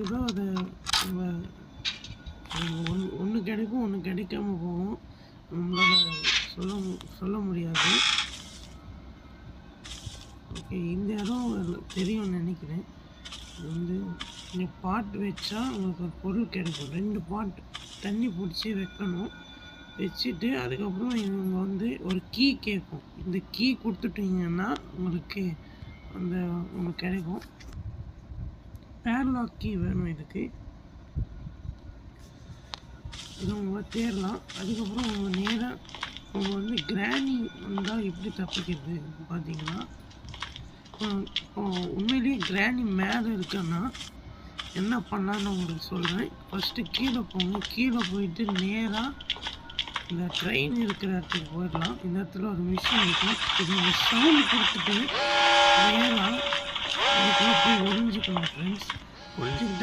ஏதோ அதை நம்ம ஒன்று கிடைக்கும், ஒன்று கிடைக்காம போகும். நம்மளால் சொல்ல முடியாது. ஓகே, இந்த இடம் தெரியும்னு நினைக்கிறேன். வந்து இங்கே பாட் வச்சா உங்களுக்கு ஒரு பொருள் கிடைக்கும். 2 பாட் தண்ணி பிடிச்சி வைக்கணும். வச்சுட்டு அதுக்கப்புறம் இவங்க வந்து ஒரு கீ கேட்கும். இந்த கீ கொடுத்துட்டிங்கன்னா உங்களுக்கு அந்த உங்களுக்கு கிடைக்கும். பேர்லாக் கீ வேணும் இதுக்கு. இதை அவங்க தேடலாம். அதுக்கப்புறம் அவங்க நேராக அவங்க வந்து கிராணி வந்தால் எப்படி தப்பிக்கிறது பார்த்தீங்கன்னா, உண்மையிலேயே கிராணி மேலே இருக்குன்னா என்ன பண்ணலான்னு உங்களுக்கு சொல்கிறேன். ஃபஸ்ட்டு கீழே போங்க. கீழே போயிட்டு நேராக இந்த ட்ரெயின் இருக்கிற இடத்துக்கு போயிடலாம். இந்த இடத்துல ஒரு மிஷின் இருக்கும். இது இந்த சவுண்டு கொடுத்துட்டு நேராக அதுக்குள்ளே போய் ஒழிஞ்சிக்கணும் ஃப்ரெண்ட்ஸ். ஒழிஞ்சிக்கிட்டு